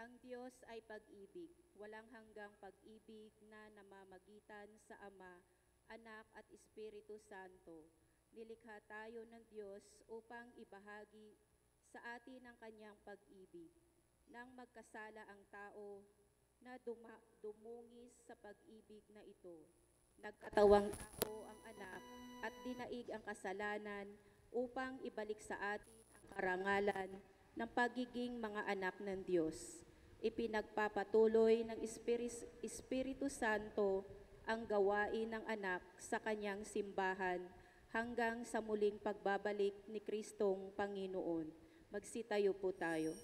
Ang Diyos ay pag-ibig, walang hanggang pag-ibig na namamagitan sa Ama, Anak at Espiritu Santo. Nilikha tayo ng Diyos upang ibahagi sa atin ang kanyang pag-ibig. Nang magkasala ang tao na dumungis sa pag-ibig na ito, nagkatawang tao ang anak at dinaig ang kasalanan upang ibalik sa atin ang karangalan ng pagiging mga anak ng Diyos. Ipinagpapatuloy ng Espiritu Santo ang gawain ng anak sa kanyang simbahan hanggang sa muling pagbabalik ni Kristong Panginoon. Magsitayo po tayo.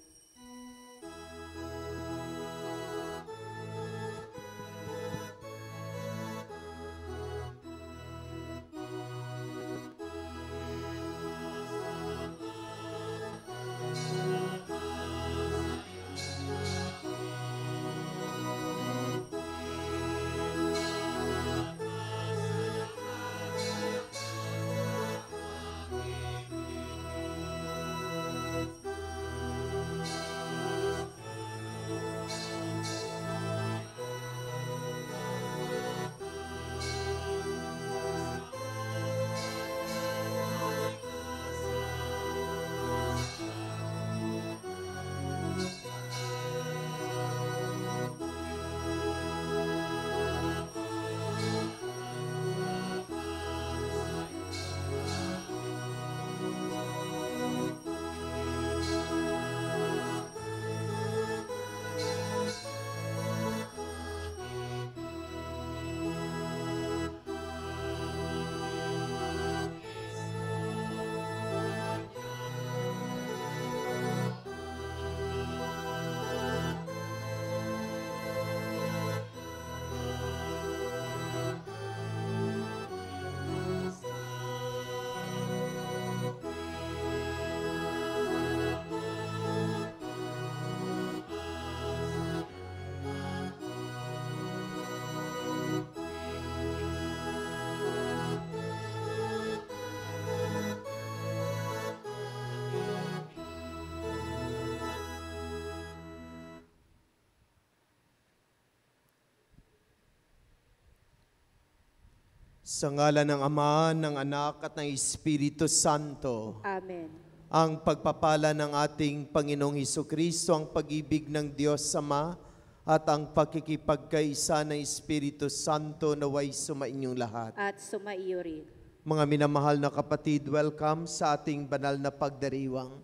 Sa ngalan ng Ama, ng Anak at ng Espiritu Santo. Amen. Ang pagpapala ng ating Panginoong Hesukristo, ang pag-ibig ng Diyos Ama, at ang pakikipagkaisa ng Espiritu Santo naway sumainyong lahat. At sumaiyo rin. Mga minamahal na kapatid, welcome sa ating banal na pagdiriwang.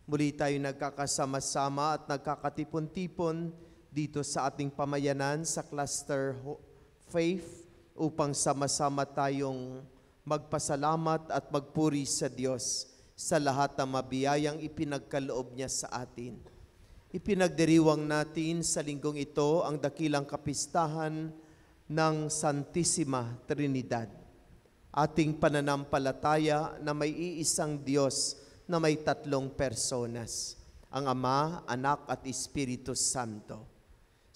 Muli tayo nagkakasama-sama at nagkakatipon-tipon dito sa ating pamayanan sa Cluster Faith upang sama-sama tayong magpasalamat at magpuri sa Diyos sa lahat ng mabiyayang ipinagkaloob niya sa atin. Ipinagdiriwang natin sa linggong ito ang dakilang kapistahan ng Santissima Trinidad, ating pananampalataya na may iisang Diyos na may tatlong personas, ang Ama, Anak at Espiritu Santo.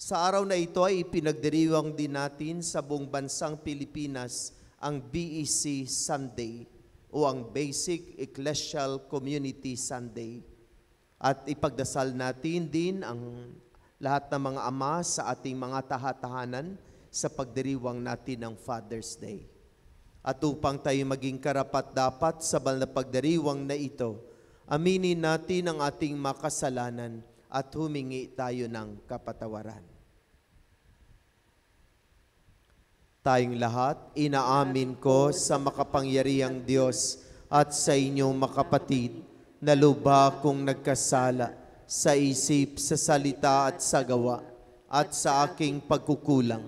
Sa araw na ito ay ipinagdiriwang din natin sa buong bansang Pilipinas ang BEC Sunday o ang Basic Ecclesial Community Sunday. At ipagdasal natin din ang lahat ng mga ama sa ating mga tahatahanan sa pagdiriwang natin ng Father's Day. At upang tayo maging karapat-dapat sa banal na pagdiriwang na ito, aminin natin ang ating makasalanan at humingi tayo ng kapatawaran. Tayong lahat, inaamin ko sa makapangyarihang Diyos at sa inyong makapatid na lubha kong nagkasala sa isip, sa salita at sa gawa at sa aking pagkukulang.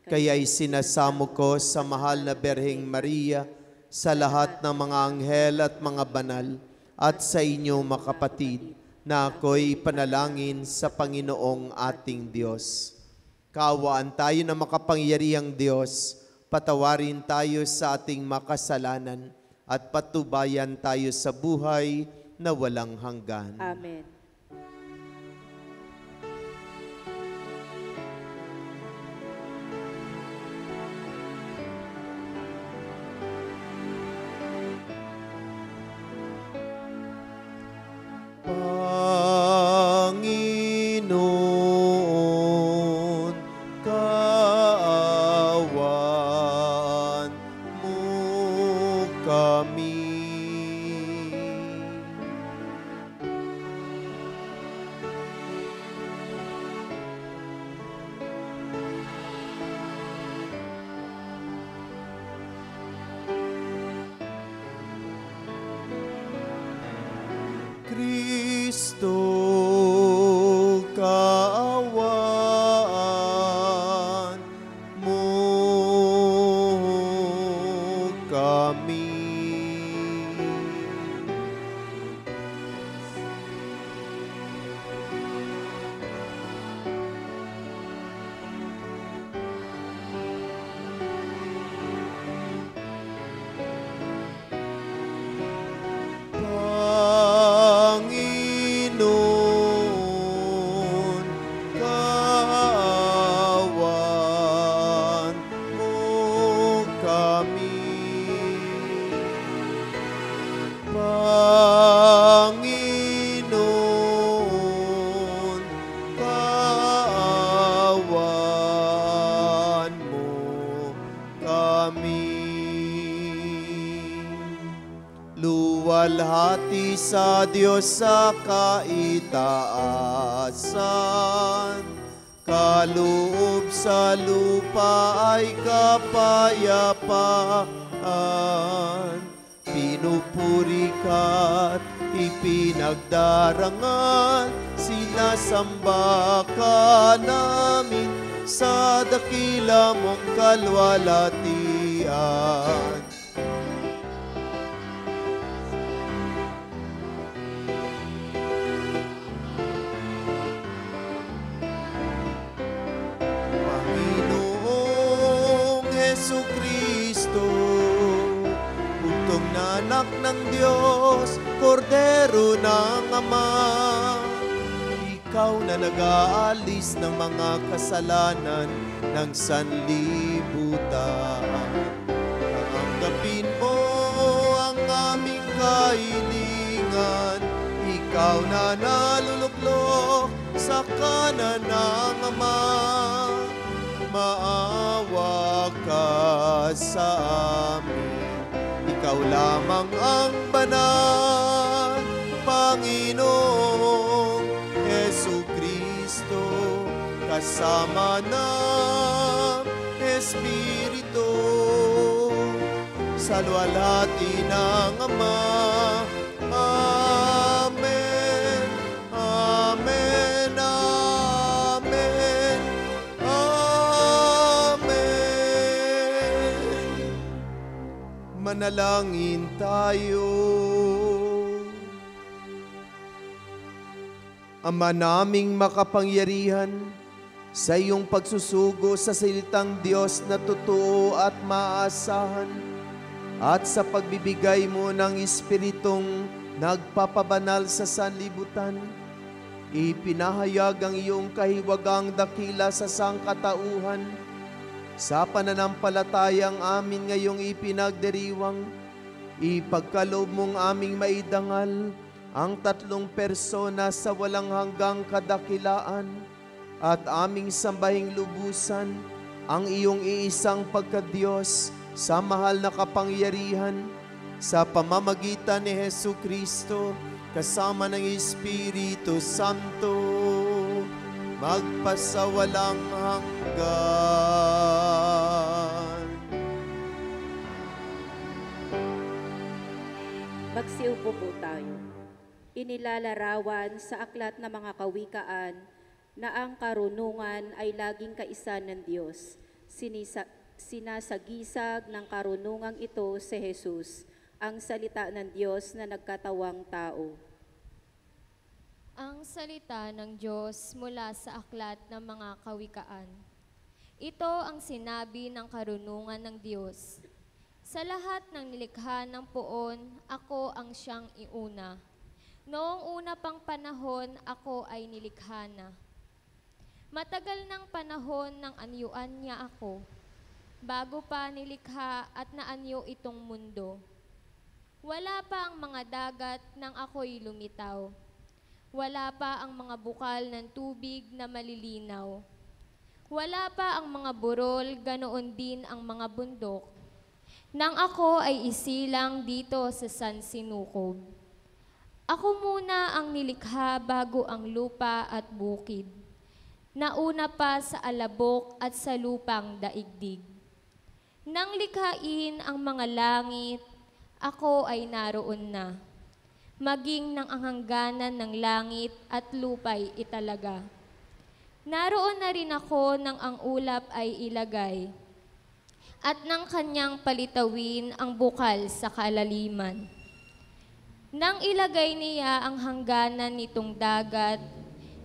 Kaya'y sinasamo ko sa mahal na Berheng Maria, sa lahat ng mga anghel at mga banal, at sa inyong makapatid na ako'y panalangin sa Panginoong ating Diyos. Kaawaan tayo ng makapangyarihang Diyos, patawarin tayo sa ating makasalanan at patubayan tayo sa buhay na walang hanggan. Amen. Panginoon, Luwalhati sa Diyos sa kaitaasan, kaloob sa lupa ay kapayapaan. Pinupuri ka't ipinagdarangal, sinasamba ka namin sa dakila mong kalwalhatian. Panginoong Hesukristo, bugtong na anak ng Diyos, kordero ng Ama, ikaw na nag-aalis ng mga kasalanan ng sanlibutan. Tanggapin mo ang aming kahilingan, ikaw na naluluklok sa kanan ng Ama. Maawa ka sa amin, ikaw lamang ang banal, Panginoong Jesucristo, kasama ng Espiritu, sa luwalhati ng Ama. Amen, amen, amen, amen. Manalangin tayo. Ama naming makapangyarihan, sa iyong pagsusugo sa salitang Diyos na totoo at maaasahan, at sa pagbibigay mo ng Espiritong nagpapabanal sa sanlibutan, ipinahayag ang iyong kahiwagang dakila sa sangkatauhan. Sa pananampalatayang amin ngayong ipinagdiriwang, ipagkaloob mong aming maidangal ang tatlong persona sa walang hanggang kadakilaan, at aming sambahing lubusan ang iyong iisang pagkadiyos sa mahal na kapangyarihan, sa pamamagitan ni Hesukristo kasama ng Espiritu Santo, magpasawalang hanggan. Magsiupo po tayo. Inilalarawan sa aklat ng mga kawikaan na ang karunungan ay laging kaisa ng Diyos. Sinasagisag ng karunungang ito si Jesus, ang salita ng Diyos na nagkatawang tao. Ang salita ng Diyos mula sa aklat ng mga kawikaan. Ito ang sinabi ng karunungan ng Diyos. Sa lahat ng nilikha ng poon, ako ang siyang iuna. Noong una pang panahon, ako ay nilikha na. Matagal ng panahon nang anyuan niya ako, bago pa nilikha at naanyo itong mundo. Wala pa ang mga dagat nang ako'y lumitaw. Wala pa ang mga bukal ng tubig na malilinaw. Wala pa ang mga burol, ganoon din ang mga bundok, nang ako ay isilang dito sa sansinukob. Ako muna ang nilikha bago ang lupa at bukid, nauna pa sa alabok at sa lupang daigdig. Nang likhain ang mga langit, ako ay naroon na, maging ng ang hangganan ng langit at lupa'y italaga. Naroon na rin ako nang ang ulap ay ilagay, at nang kanyang palitawin ang bukal sa kalaliman. Nang ilagay niya ang hangganan nitong dagat,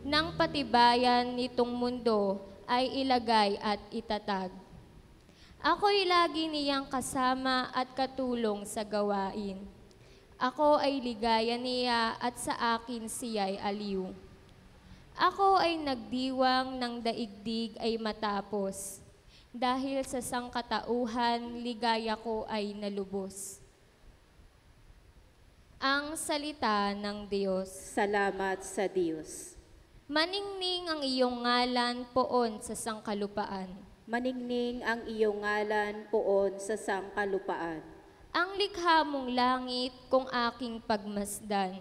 nang patibayan nitong mundo ay ilagay at itatag. Ako'y lagi niyang kasama at katulong sa gawain. Ako ay ligaya niya at sa akin siya'y aliw. Ako ay nagdiwang ng daigdig ay matapos. Dahil sa sangkatauhan, ligaya ko ay nalubos. Ang salita ng Diyos. Salamat sa Diyos. Maningning ang iyong ngalan poon sa sangkalupaan. Maningning ang iyong ngalan poon sa sangkalupaan. Ang likha mong langit kung aking pagmasdan,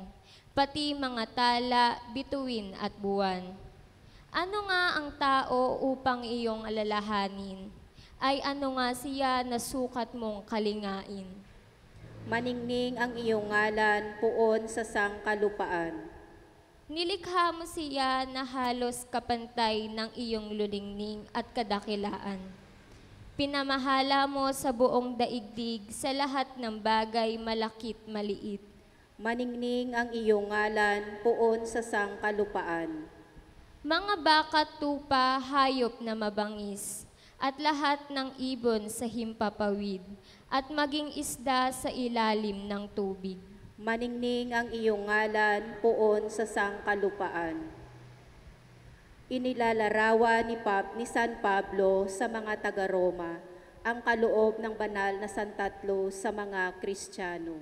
pati mga tala, bituin at buwan. Ano nga ang tao upang iyong alalahanin? Ay ano nga siya na sukat mong kalingain? Maningning ang iyong ngalan poon sa sangkalupaan. Nilikha mo siya na halos kapantay ng iyong lulingning at kadakilaan. Pinamahala mo sa buong daigdig sa lahat ng bagay malakit maliit. Maningning ang iyong ngalan poon sa sangkalupaan. Mga baka tupa, hayop na mabangis, at lahat ng ibon sa himpapawid, at maging isda sa ilalim ng tubig. Maningning ang iyong ngalan poon sa sangkalupaan. Inilalarawan ni San Pablo sa mga taga-Roma ang kaloob ng banal na santatlo sa mga Kristiyano.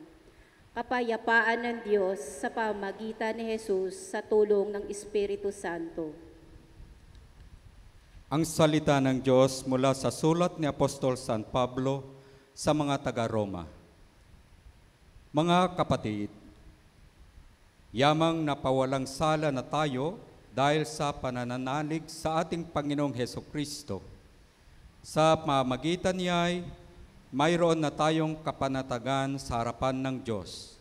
Kapayapaan ng Diyos sa pamagitan ni Jesus sa tulong ng Espiritu Santo. Ang salita ng Diyos mula sa sulat ni Apostol San Pablo sa mga taga-Roma. Mga kapatid, yamang napawalang sala na tayo dahil sa panananalig sa ating Panginoong Hesukristo. Sa pamamagitan niya'y mayroon na tayong kapanatagan sa harapan ng Diyos.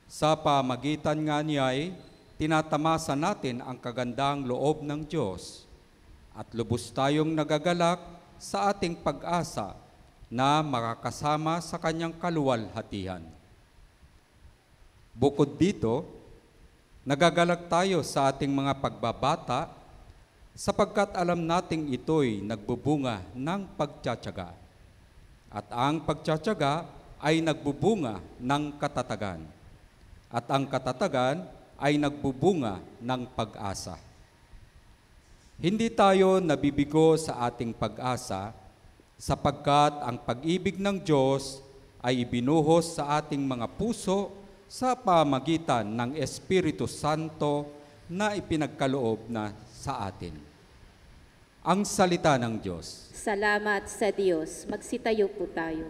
Sa pamamagitan nga niya'y tinatamasa natin ang kagandang loob ng Diyos at lubos tayong nagagalak sa ating pag-asa na makakasama sa kanyang kaluwalhatihan. Bukod dito, nagagalak tayo sa ating mga pagbabata sapagkat alam nating ito'y nagbubunga ng pagtsatsaga. At ang pagtsatsaga ay nagbubunga ng katatagan. At ang katatagan ay nagbubunga ng pag-asa. Hindi tayo nabibigo sa ating pag-asa sapagkat ang pag-ibig ng Diyos ay ibinuhos sa ating mga puso sa pamagitan ng Espiritu Santo na ipinagkaloob na sa atin. Ang salita ng Diyos. Salamat sa Diyos. Magsitayo po tayo.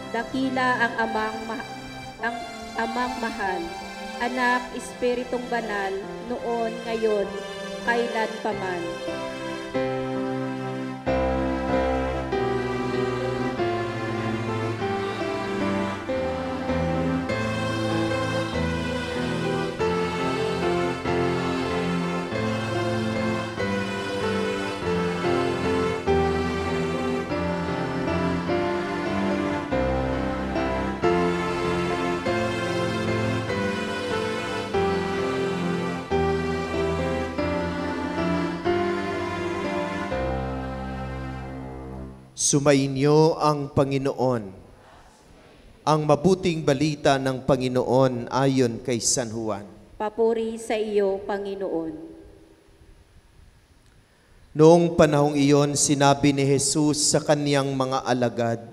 Dakila ang amang mahal, anak, Espiritong banal, noon, ngayon, kailan paman. Sumainyo ang Panginoon. Ang mabuting balita ng Panginoon ayon kay San Juan. Papuri sa iyo, Panginoon. Noong panahong iyon, sinabi ni Jesus sa kaniyang mga alagad,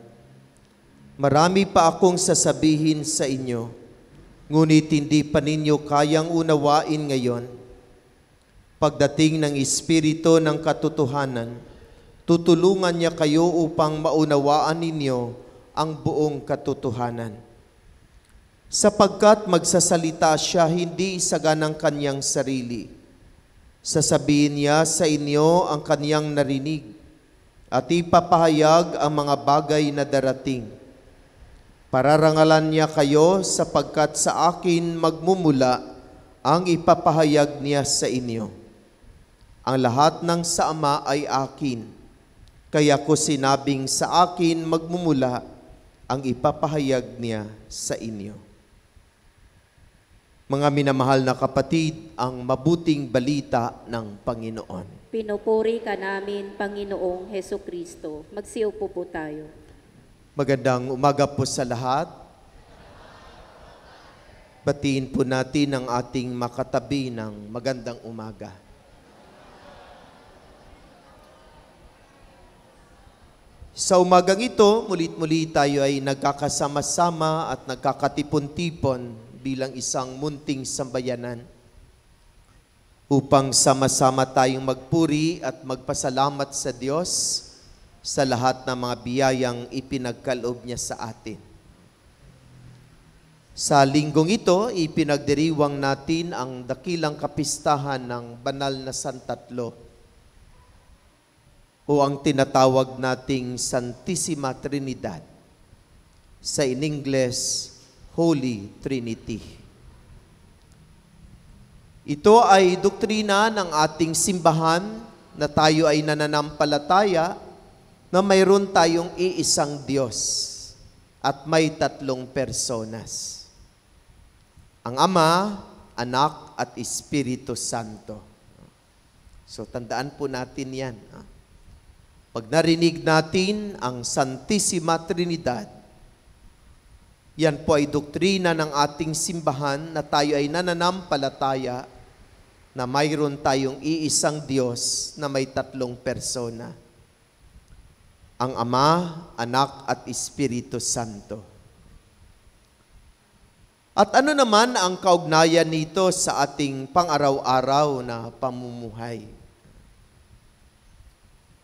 "Marami pa akong sasabihin sa inyo, ngunit hindi pa ninyo kayang unawain ngayon. Pagdating ng Espiritu ng katotohanan, tutulungan niya kayo upang maunawaan ninyo ang buong katotohanan. Sapagkat magsasalita siya hindi sa ganang kanyang sarili. Sasabihin niya sa inyo ang kanyang narinig at ipapahayag ang mga bagay na darating. Pararangalan niya kayo sapagkat sa akin magmumula ang ipapahayag niya sa inyo. Ang lahat ng sa Ama ay akin. Kaya ko sinabing sa akin magmumula ang ipapahayag niya sa inyo." Mga minamahal na kapatid, ang mabuting balita ng Panginoon. Pinupuri ka namin, Panginoong Hesukristo. Magsiupo po tayo. Magandang umaga po sa lahat. Batiin po natin ang ating makatabi ng magandang umaga. Sa umagang ito, mulit-muli tayo ay nagkakasama-sama at nagkakatipon-tipon bilang isang munting sambayanan upang sama-sama tayong magpuri at magpasalamat sa Diyos sa lahat ng mga biyayang ipinagkaloob niya sa atin. Sa linggong ito, ipinagdiriwang natin ang dakilang kapistahan ng banal na Santatlo o ang tinatawag nating Santissima Trinidad. Sa in English, Holy Trinity. Ito ay doktrina ng ating simbahan na tayo ay nananampalataya na mayroon tayong iisang Diyos at may tatlong personas. Ang Ama, Anak, at Espiritu Santo. So tandaan po natin yan. Pag narinig natin ang Santissima Trinidad, yan po ay doktrina ng ating simbahan na tayo ay nananampalataya na mayroon tayong iisang Diyos na may tatlong persona. Ang Ama, Anak, at Espiritu Santo. At ano naman ang kaugnayan nito sa ating pang-araw-araw na pamumuhay?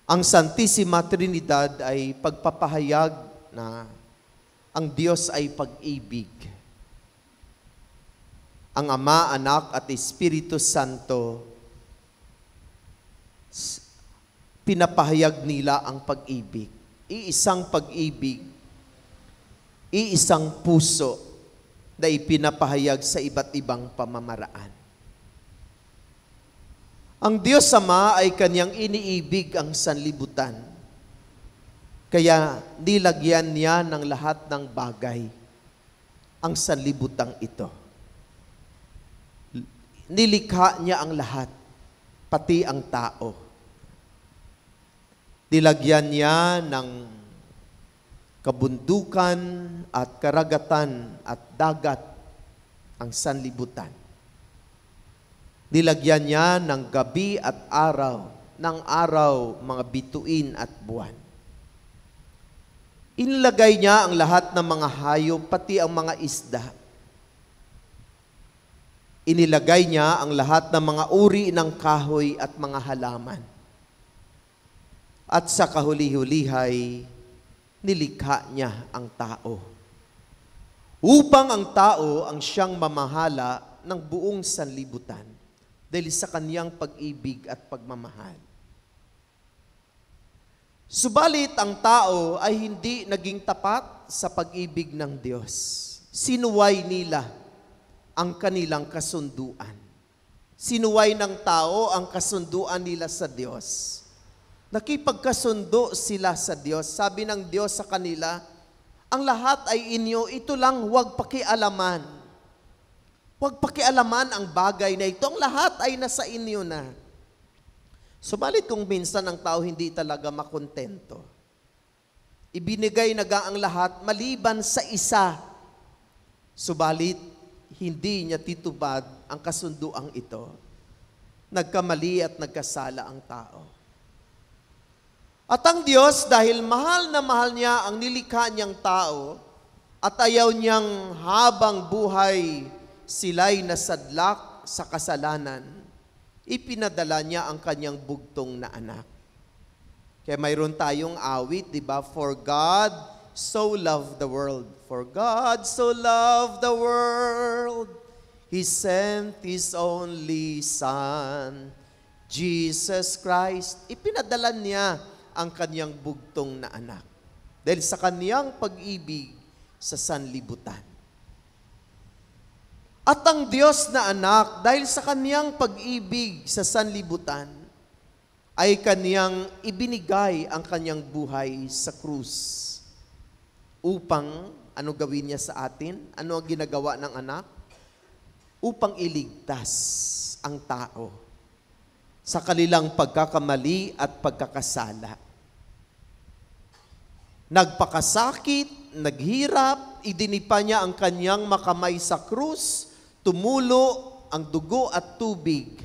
Ang Santissima Trinidad ay pagpapahayag na ang Diyos ay pag-ibig. Ang Ama, Anak, at Espiritu Santo pinapahayag nila ang pag-ibig. Iisang pag-ibig, iisang puso na ipinapahayag sa iba't ibang pamamaraan. Ang Diyos Ama ay kanyang iniibig ang sanlibutan. Kaya nilagyan niya ng lahat ng bagay ang sanlibutang ito. Nilikha niya ang lahat, pati ang tao. Nilagyan niya ng kabundukan at karagatan at dagat ang sanlibutan. Nilagyan niya ng gabi at araw, ng araw, mga bituin at buwan. Inilagay niya ang lahat ng mga hayop, pati ang mga isda. Inilagay niya ang lahat ng mga uri ng kahoy at mga halaman. At sa kahuli-hulihay, nilikha niya ang tao. Upang ang tao ang siyang mamahala ng buong sanlibutan dahil sa kaniyang pag-ibig at pagmamahal. Subalit ang tao ay hindi naging tapat sa pag-ibig ng Diyos. Sinuway nila ang kanilang kasunduan. Sinuway ng tao ang kasunduan nila sa Diyos. Nakipagkasundo sila sa Diyos. Sabi ng Diyos sa kanila, ang lahat ay inyo, ito lang huwag pakialaman. Huwag pakialaman ang bagay na ito. Ang lahat ay nasa inyo na. Subalit kung minsan ang tao hindi talaga makontento. Ibinigay na ang lahat maliban sa isa. Subalit hindi niya titubad ang kasunduang ito. Nagkamali at nagkasala ang tao. At ang Diyos, dahil mahal na mahal niya ang nilikha niyang tao at ayaw niyang habang buhay sila'y nasadlak sa kasalanan, ipinadala niya ang kanyang bugtong na anak. Kaya mayroon tayong awit, di ba? For God so loved the world. For God so loved the world, He sent His only Son, Jesus Christ. Ipinadala niya ang kanyang bugtong na anak. Dahil sa kanyang pag-ibig sa sanlibutan. At ang Diyos na anak, dahil sa kanyang pag-ibig sa sanlibutan, ay kaniyang ibinigay ang kanyang buhay sa krus. Upang, ano gawin niya sa atin? Ano ang ginagawa ng anak? Upang iligtas ang tao sa kanilang pagkakamali at pagkakasala. Nagpakasakit, naghirap, idinipa niya ang kanyang makamay sa krus, tumulo ang dugo at tubig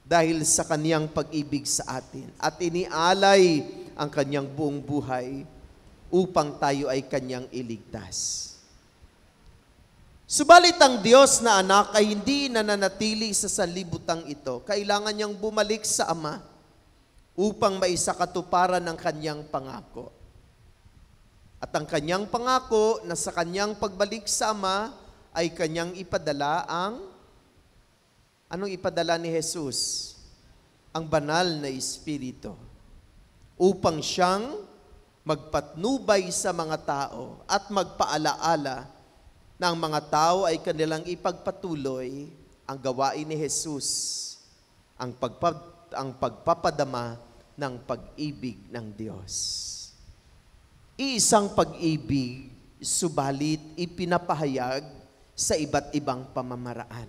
dahil sa kanyang pag-ibig sa atin. At inialay ang kanyang buong buhay upang tayo ay kanyang iligtas. Subalit ang Diyos na anak ay hindi nananatili sa sanlibutan ito. Kailangan niyang bumalik sa Ama upang maisakatuparan ang kanyang pangako. At ang kanyang pangako na sa kanyang pagbalik sa Ama ay kanyang ipadala anong ipadala ni Jesus? Ang banal na Espiritu upang siyang magpatnubay sa mga tao at magpaalaala na ang mga tao ay kanilang ipagpatuloy ang gawain ni Jesus, ang pagpapadama ng pag-ibig ng Diyos. Iisang pag-ibig, subalit ipinapahayag sa iba't ibang pamamaraan.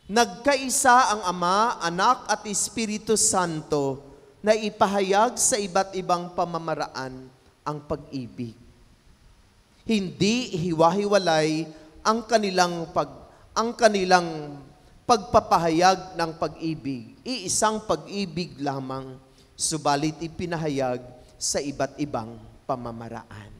Nagkaisa ang Ama, Anak at Espiritu Santo na ipahayag sa iba't ibang pamamaraan ang pag-ibig. Hindi hiwa-hiwalay ang kanilang pagpapahayag ng pag-ibig. Iisang pag-ibig lamang, subalit ipinahayag sa iba't ibang pamamaraan.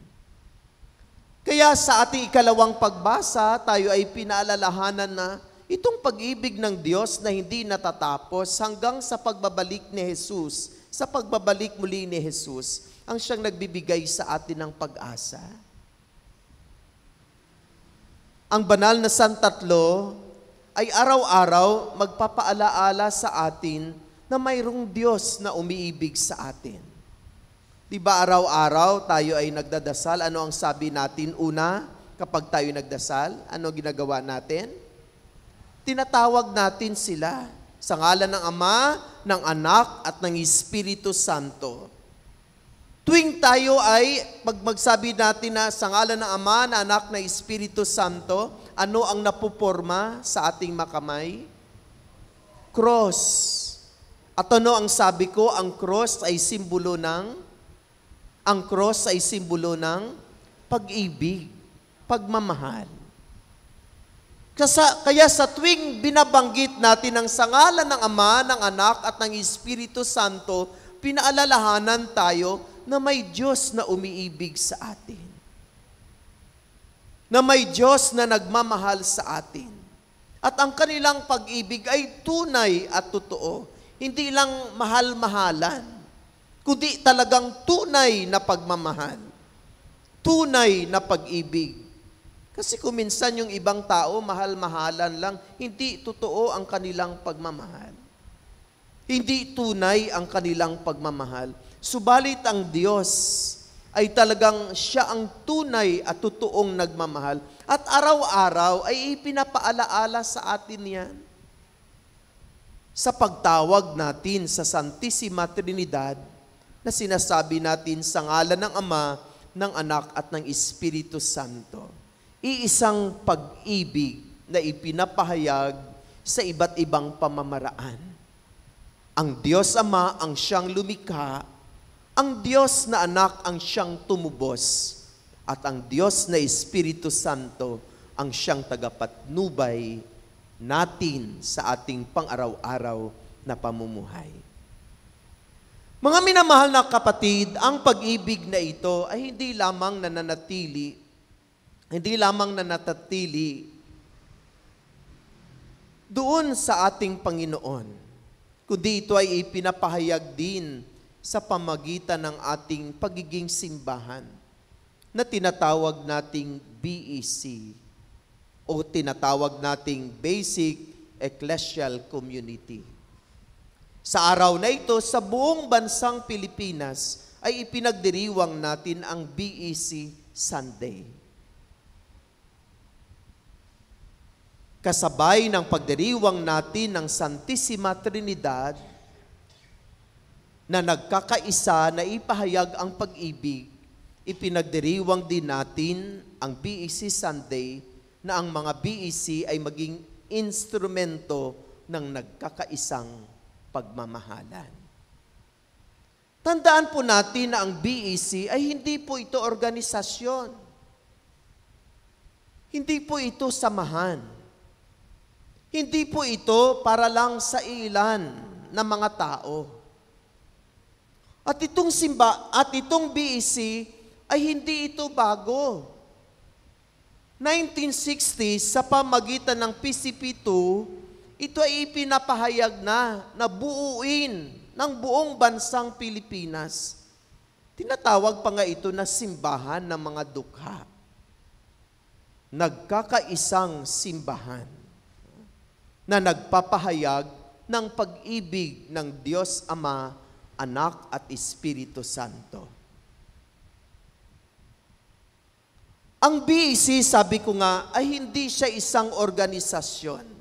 Kaya sa ating ikalawang pagbasa, tayo ay pinaalalahanan na itong pag-ibig ng Diyos na hindi natatapos hanggang sa pagbabalik ni Jesus, sa pagbabalik muli ni Jesus, ang siyang nagbibigay sa atin ng pag-asa. Ang banal na Santatlo ay araw-araw magpapaalaala sa atin na mayroong Diyos na umiibig sa atin. Di ba araw-araw tayo ay nagdadasal? Ano ang sabi natin una kapag tayo nagdasal? Ano ginagawa natin? Tinatawag natin sila sa ngalan ng Ama, ng Anak at ng Espiritu Santo. Tuwing tayo ay magsabi natin na sa ngalan ng Ama, na Anak, na Espiritu Santo, ano ang napuporma sa ating makamay? Cross. At ano ang sabi ko? Ang cross ay simbolo ng pag-ibig, pagmamahal. Kaya sa tuwing binabanggit natin ang sa ngalan ng Ama, ng Anak at ng Espiritu Santo, pinaalalahanan tayo na may Diyos na umiibig sa atin. Na may Diyos na nagmamahal sa atin. At ang kanilang pag-ibig ay tunay at totoo. Hindi lang mahal-mahalan, kundi talagang tunay na pagmamahal. Tunay na pag-ibig. Kasi kung minsan yung ibang tao, mahal-mahalan lang, hindi totoo ang kanilang pagmamahal. Hindi tunay ang kanilang pagmamahal. Subalit ang Diyos ay talagang siya ang tunay at totoong nagmamahal. At araw-araw ay ipinapaalaala sa atin yan. Sa pagtawag natin sa Santissima Trinidad, na sinasabi natin sa ngalan ng Ama, ng Anak at ng Espiritu Santo. Iisang pag-ibig na ipinapahayag sa iba't ibang pamamaraan. Ang Diyos Ama ang siyang lumikha, ang Diyos na Anak ang siyang tumubos, at ang Diyos na Espiritu Santo ang siyang tagapatnubay natin sa ating pang-araw-araw na pamumuhay. Mga minamahal na kapatid, ang pag-ibig na ito ay hindi lamang nananatili doon sa ating Panginoon, kundi ito ay ipinapahayag din sa pamagitan ng ating pagiging simbahan na tinatawag nating BEC o tinatawag nating Basic Ecclesial Community. Sa araw na ito, sa buong bansang Pilipinas ay ipinagdiriwang natin ang BEC Sunday. Kasabay ng pagdiriwang natin ng Santissima Trinidad, na nagkakaisa na ipahayag ang pag-ibig, ipinagdiriwang din natin ang BEC Sunday na ang mga BEC ay maging instrumento ng nagkakaisang pagmamahalan. Tandaan po natin na ang BEC ay hindi po ito organisasyon. Hindi po ito samahan. Hindi po ito para lang sa ilan na mga tao. At itong BEC ay hindi ito bago. 1960 sa pamagitan ng PCP2, ito ay ipinapahayag na buuin ng buong bansang Pilipinas. Tinatawag pa nga ito na simbahan ng mga dukha. Nagkakaisang simbahan na nagpapahayag ng pag-ibig ng Diyos Ama, Anak at Espiritu Santo. Ang BEC, sabi ko nga, ay hindi siya isang organisasyon.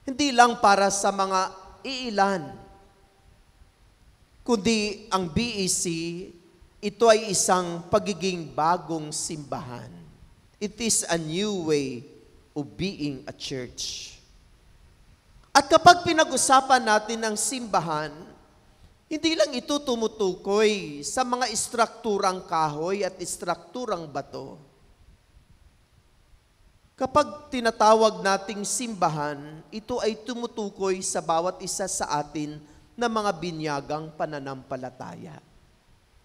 Hindi lang para sa mga iilan. Kundi ang BEC, ito ay isang pagiging bagong simbahan. It is a new way of being a church. At kapag pinag-usapan natin ang simbahan, hindi lang ito tumutukoy sa mga istrukturang kahoy at istrukturang bato. Kapag tinatawag nating simbahan, ito ay tumutukoy sa bawat isa sa atin na mga binyagang pananampalataya.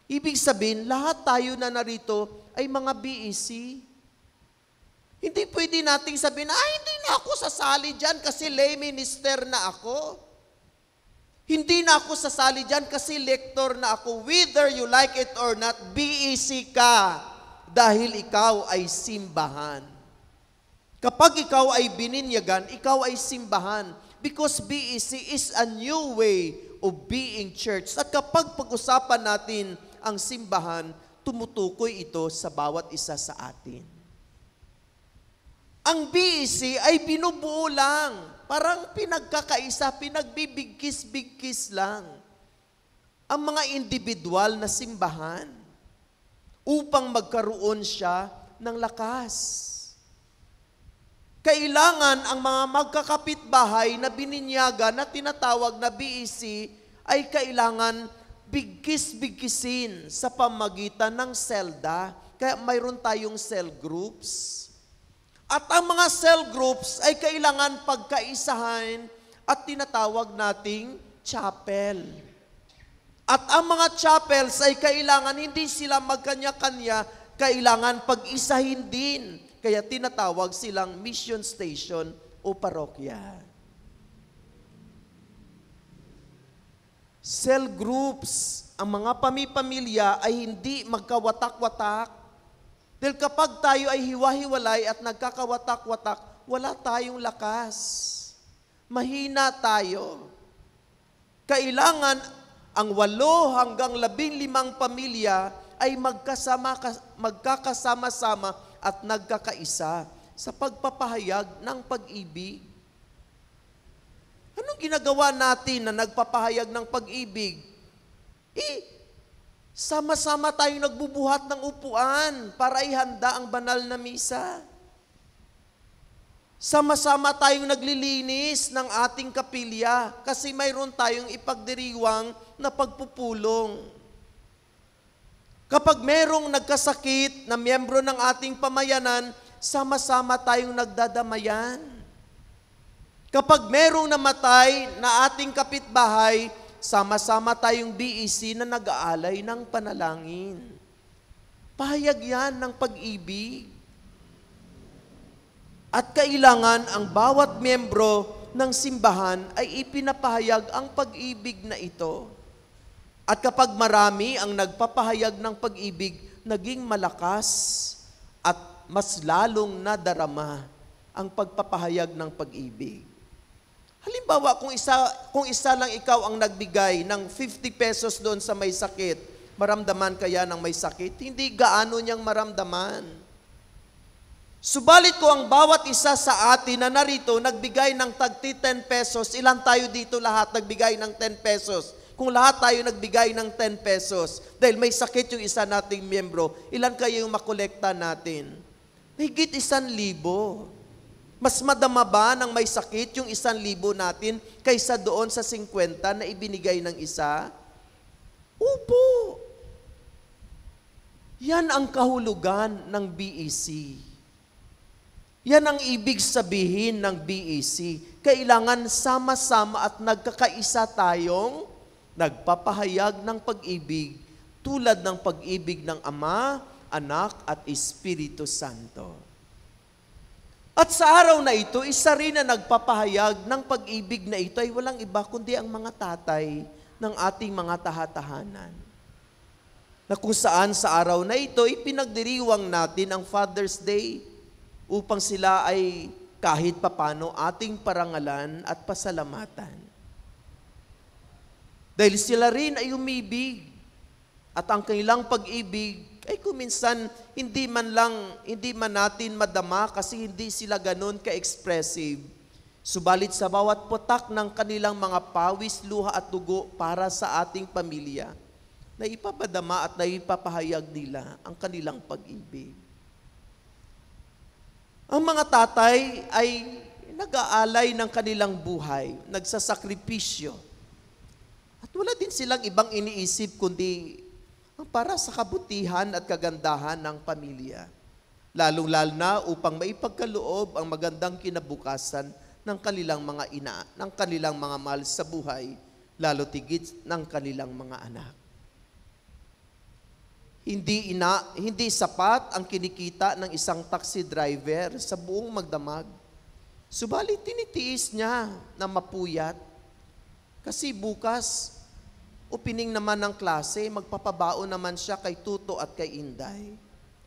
Ibig sabihin, lahat tayo na narito ay mga BEC. Hindi pwede nating sabihin, hindi na ako sasali dyan kasi lay minister na ako. Hindi na ako sasali dyan kasi lector na ako. Whether you like it or not, BEC ka dahil ikaw ay simbahan. Kapag ikaw ay bininyagan, ikaw ay simbahan. Because BEC is a new way of being church. At kapag pag-usapan natin ang simbahan, tumutukoy ito sa bawat isa sa atin. Ang BEC ay binubuo lang. Parang pinagkakaisa, pinagbibigkis-bigkis lang. Ang mga individual na simbahan upang magkaroon siya ng lakas. Kailangan ang mga magkakapitbahay na bininyaga na tinatawag na BEC ay kailangan bigkis-bigkisin sa pamagitan ng selda. Kaya mayroon tayong cell groups. At ang mga cell groups ay kailangan pagkaisahan at tinatawag nating chapel. At ang mga chapels ay kailangan hindi sila magkanya-kanya, kailangan pag-isahin din. Kaya tinatawag silang mission station o parokya. Cell groups, ang mga pamilya ay hindi magkawatak-watak. Dahil kapag tayo ay hiwa-hiwalay at nagkakawatak-watak, wala tayong lakas. Mahina tayo. Kailangan ang 8 hanggang 15 pamilya ay magkakasama-sama at nagkakaisa sa pagpapahayag ng pag-ibig. Anong ginagawa natin na nagpapahayag ng pag-ibig? Sama-sama tayong nagbubuhat ng upuan para ihanda ang banal na misa. Sama-sama tayong naglilinis ng ating kapilya kasi mayroon tayong ipagdiriwang na pagpupulong. Kapag merong nagkasakit na miyembro ng ating pamayanan, sama-sama tayong nagdadamayan. Kapag merong namatay na ating kapitbahay, sama-sama tayong BEC na nag-aalay ng panalangin. Pahayag yan ng pag-ibig. At kailangan ang bawat miyembro ng simbahan ay ipinapahayag ang pag-ibig na ito. At kapag marami ang nagpapahayag ng pag-ibig, naging malakas at mas lalong nadarama ang pagpapahayag ng pag-ibig. Halimbawa, kung isa lang ikaw ang nagbigay ng 50 pesos doon sa may sakit, maramdaman kaya ng may sakit? Hindi gaano niyang maramdaman. Subalit ko ang bawat isa sa atin na narito nagbigay ng tagti 10 pesos, ilan tayo dito lahat nagbigay ng 10 pesos? Kung lahat tayo nagbigay ng 10 pesos, dahil may sakit yung isa nating miyembro, ilan kayo yung makolekta natin? Higit 1,000. Mas madama ba ng may sakit yung 1,000 natin kaysa doon sa 50 na ibinigay ng isa? Opo. Yan ang kahulugan ng BEC. Yan ang ibig sabihin ng BEC. Kailangan sama-sama at nagkakaisa tayong nagpapahayag ng pag-ibig tulad ng pag-ibig ng Ama, Anak at Espiritu Santo. At sa araw na ito, isa rin na nagpapahayag ng pag-ibig na ito ay walang iba kundi ang mga tatay ng ating mga tahatahanan. Na kung saan sa araw na ito, ipinagdiriwang natin ang Father's Day upang sila ay kahit papano ating parangalan at pasalamatan. Dahil sila rin ay umibig at ang kanilang pag-ibig ay kuminsan hindi man natin madama kasi hindi sila ganun ka-expressive. Subalit sa bawat putak ng kanilang mga pawis, luha at dugo para sa ating pamilya, na ipapadama at naipapahayag nila ang kanilang pag-ibig. Ang mga tatay ay nag-aalay ng kanilang buhay, nagsasakripisyo. At wala din silang ibang iniisip kundi ang para sa kabutihan at kagandahan ng pamilya. Lalong-lalo na upang maipagkaloob ang magandang kinabukasan ng kanilang mga ina, ng kanilang mga mahal sa buhay, lalo tigit ng kanilang mga anak. Hindi sapat ang kinikita ng isang taxi driver sa buong magdamag. Subalit tinitiis niya na mapuyat kasi bukas opening naman ng klase, magpapabaon naman siya kay Tuto at kay Inday.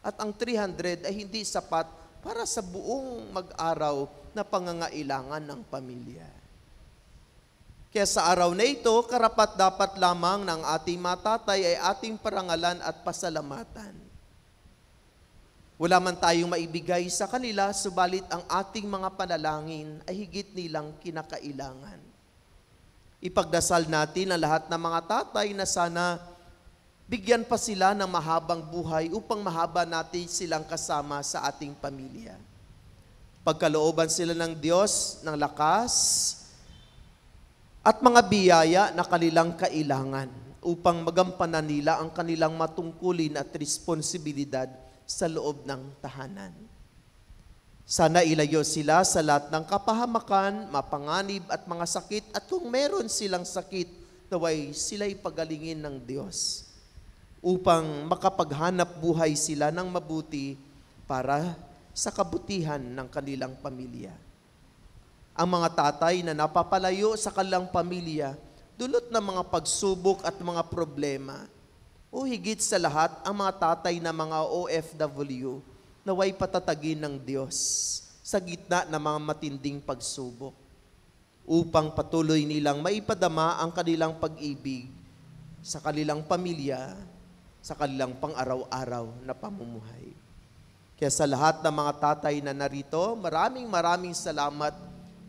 At ang 300 ay hindi sapat para sa buong mag-araw na pangangailangan ng pamilya. Kaya sa araw na ito, karapat-dapat lamang ng ating matatay ay ating parangalan at pasalamatan. Wala man tayong maibigay sa kanila, subalit ang ating mga panalangin ay higit nilang kinakailangan. Ipagdasal natin ang lahat ng mga tatay na sana bigyan pa sila ng mahabang buhay upang mahaba natin silang kasama sa ating pamilya. Pagkalooban sila ng Diyos ng lakas at mga biyaya na kanilang kailangan upang magampanan nila ang kanilang matungkulin at responsibilidad sa loob ng tahanan. Sana ilayo sila sa lahat ng kapahamakan, mapanganib at mga sakit at kung meron silang sakit, naway sila'y pagalingin ng Diyos upang makapaghanap buhay sila ng mabuti para sa kabutihan ng kanilang pamilya. Ang mga tatay na napapalayo sa kanilang pamilya, dulot ng mga pagsubok at mga problema, o higit sa lahat, ang mga tatay na mga OFW, naway patatagin ng Diyos sa gitna ng mga matinding pagsubok upang patuloy nilang maipadama ang kanilang pag-ibig sa kanilang pamilya, sa kanilang pang-araw-araw na pamumuhay. Kaya sa lahat ng mga tatay na narito, maraming salamat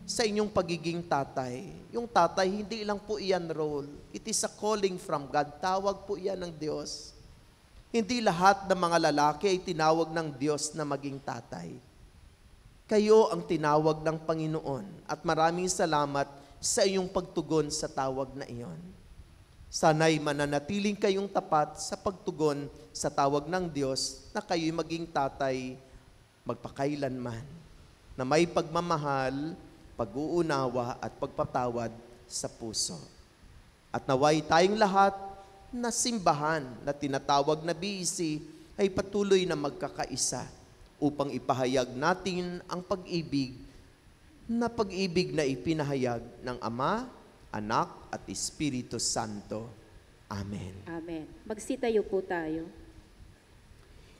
sa inyong pagiging tatay. Yung tatay, hindi lang po iyan role. It is a calling from God. Tawag po iyan ng Diyos. Hindi lahat ng mga lalaki ay tinawag ng Diyos na maging tatay. Kayo ang tinawag ng Panginoon at maraming salamat sa iyong pagtugon sa tawag na iyon. Sana'y mananatiling kayong tapat sa pagtugon sa tawag ng Diyos na kayo'y maging tatay magpakailanman, na may pagmamahal, pag-uunawa at pagpatawad sa puso. At naway tayong lahat na simbahan na tinatawag na BEC ay patuloy na magkakaisa upang ipahayag natin ang pag-ibig na ipinahayag ng Ama, Anak at Espiritu Santo. Amen. Amen. Magsitayo po tayo.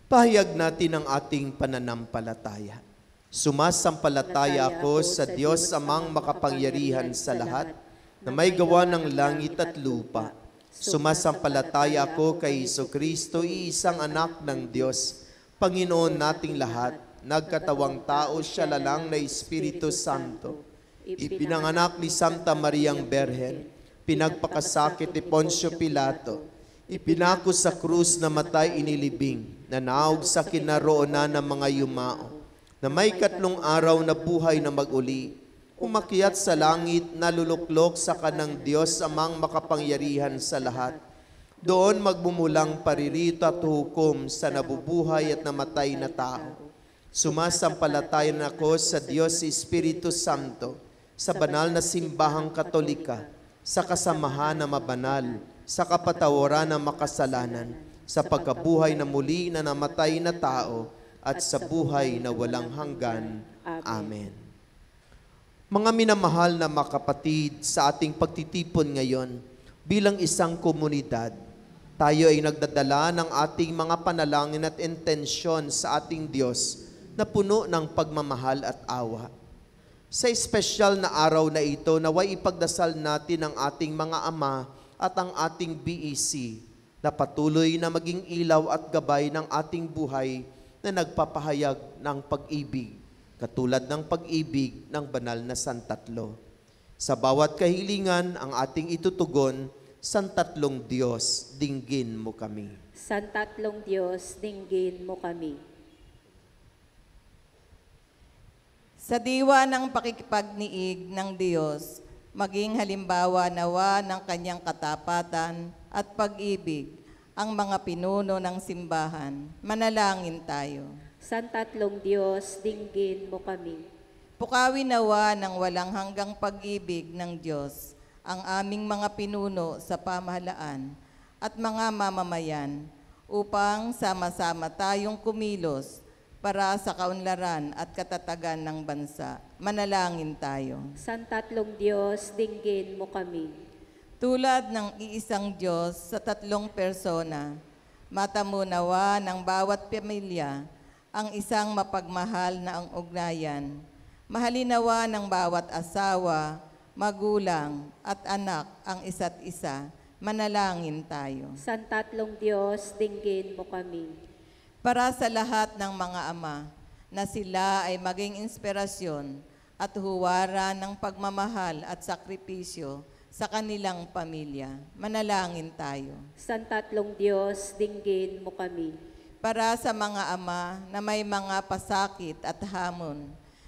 Pahayag natin ang ating pananampalataya. Sumasampalataya ako sa Diyos amang makapangyarihan sa lahat, na may gawa ng langit at lupa. Sumasampalataya ako kay Jesucristo, iisang anak ng Diyos, Panginoon nating lahat, nagkatawang tao siya lalang na Espiritu Santo. Ipinanganak ni Santa Mariang Berhen, pinagpakasakit ni Poncio Pilato, ipinako sa krus na matay inilibing, nanaog sa kinaroonan ng mga yumao, na may 3 araw na buhay na mag-uli, umakyat sa langit, naluluklok sa kanang Diyos amang makapangyarihan sa lahat. Doon magmumulang paririto at hukom sa nabubuhay at namatay na tao. Sumasampalatayan ako sa Diyos Espiritu Santo, sa banal na simbahang katolika, sa kasamahan na mabanal, sa kapatawaran ng makasalanan, sa pagkabuhay na muli na namatay na tao, at sa buhay na walang hanggan. Amen. Mga minamahal na mga kapatid, sa ating pagtitipon ngayon, bilang isang komunidad, tayo ay nagdadala ng ating mga panalangin at intensyon sa ating Diyos na puno ng pagmamahal at awa. Sa espesyal na araw na ito, naway ipagdasal natin ang ating mga ama at ang ating BEC na patuloy na maging ilaw at gabay ng ating buhay na nagpapahayag ng pag-ibig, katulad ng pag-ibig ng banal na Santatlo. Sa bawat kahilingan ang ating itutugon, Santatlong Diyos, dinggin mo kami. Santatlong Diyos, dinggin mo kami. Sa diwa ng pakikipagniig ng Diyos, maging halimbawa nawa ng kanyang katapatan at pag-ibig ang mga pinuno ng simbahan. Manalangin tayo. Santatlong Diyos, dinggin mo kami. Pukawin nawa ng walang hanggang pag-ibig ng Diyos ang aming mga pinuno sa pamahalaan at mga mamamayan upang sama-sama tayong kumilos para sa kaunlaran at katatagan ng bansa. Manalangin tayo. Santatlong Diyos, dinggin mo kami. Tulad ng iisang Diyos sa tatlong persona, matamo nawa ng bawat pamilya ang isang mapagmahal na ang ugnayan. Mahalinawa ng bawat asawa, magulang at anak ang isa't isa. Manalangin tayo. Santatlong Diyos, dinggin mo kami. Para sa lahat ng mga ama na sila ay maging inspirasyon at huwaran ng pagmamahal at sakripisyo sa kanilang pamilya. Manalangin tayo. Santatlong Diyos, dinggin mo kami. Para sa mga ama na may mga pasakit at hamon,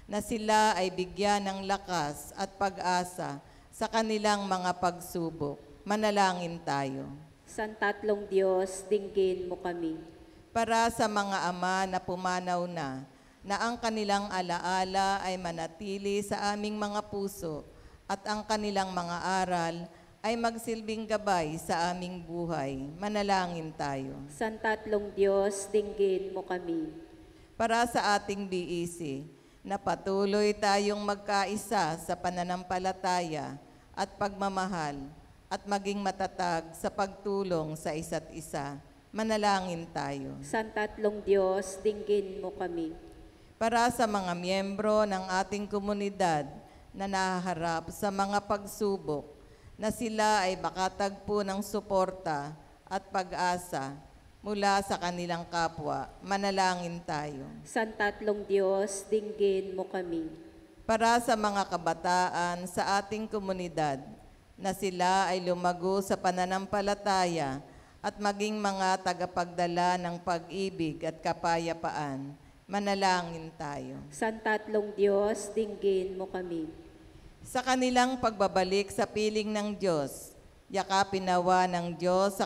na sila ay bigyan ng lakas at pag-asa sa kanilang mga pagsubok. Manalangin tayo. Santatlong Diyos, dinggin mo kami. Para sa mga ama na pumanaw na ang kanilang alaala ay manatili sa aming mga puso at ang kanilang mga aral ay magsilbing gabay sa aming buhay. Manalangin tayo. Santatlong Diyos, dinggin mo kami. Para sa ating BEC, na patuloy tayong magkaisa sa pananampalataya at pagmamahal at maging matatag sa pagtulong sa isa't isa. Manalangin tayo. Santatlong Diyos, dinggin mo kami. Para sa mga miyembro ng ating komunidad na nahaharap sa mga pagsubok, na sila ay makatagpo ng suporta at pag-asa mula sa kanilang kapwa. Manalangin tayo. Santatlong Diyos, dinggin mo kami. Para sa mga kabataan sa ating komunidad, na sila ay lumago sa pananampalataya at maging mga tagapagdala ng pag-ibig at kapayapaan. Manalangin tayo. Santatlong Diyos, dinggin mo kami. Sa kanilang pagbabalik sa piling ng Diyos, yakapin nawa ng Diyos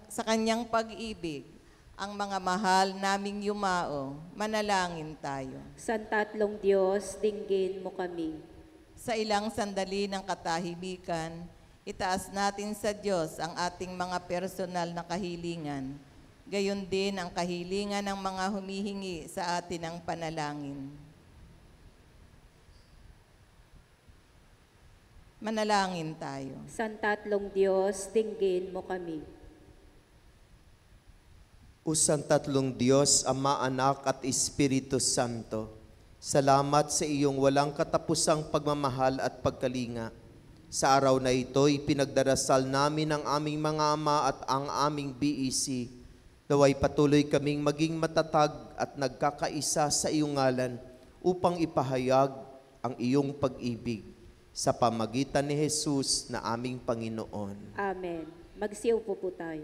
sa kanyang pag-ibig ang mga mahal naming yumao. Manalangin tayo. Santatlong Diyos, dinggin mo kami. Sa ilang sandali ng katahimikan, itaas natin sa Diyos ang ating mga personal na kahilingan. Gayon din ang kahilingan ng mga humihingi sa atin ng panalangin. Manalangin tayo. Santatlong Diyos, dinggin mo kami. O Santatlong Diyos, Ama, Anak at Espiritu Santo, salamat sa iyong walang katapusang pagmamahal at pagkalinga. Sa araw na ito, ipinagdarasal namin ang aming mga ama at ang aming BEC. Naway patuloy kaming maging matatag at nagkakaisa sa iyong ngalan upang ipahayag ang iyong pag-ibig sa pamagitan ni Jesus na aming Panginoon. Amen. Magsiupo po tayo.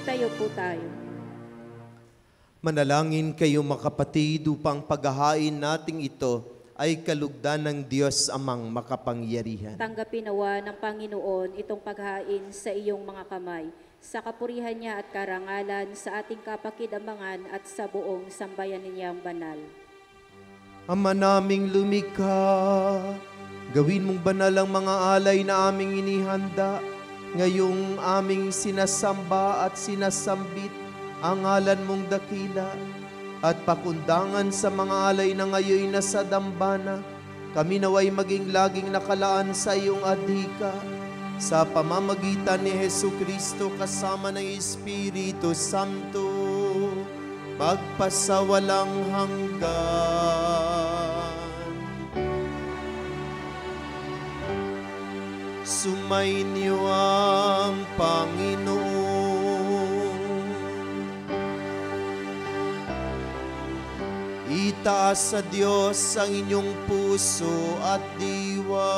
Sumitayo po tayo. Manalangin kayo mga kapatid upang paghahain nating ito ay kalugdan ng Diyos amang makapangyarihan. Tanggapin nawa ng Panginoon itong paghain sa iyong mga kamay, sa kapurihan niya at karangalan sa ating kapakidamangan at sa buong sambayanan niyang banal. Ama naming lumikha, gawin mong banal ang mga alay na aming inihanda, ngayong aming sinasamba at sinasambit ang ngalan mong dakila, at pakundangan sa mga alay na ngayon nasa dambana, kami naway maging laging nakalaan sa iyong adhika, sa pamamagitan ni Jesucristo kasama ng Espiritu Santo, magpasawalang hanggan. Sumainyo ang Panginoon. Itaas sa Diyos ang inyong puso at diwa.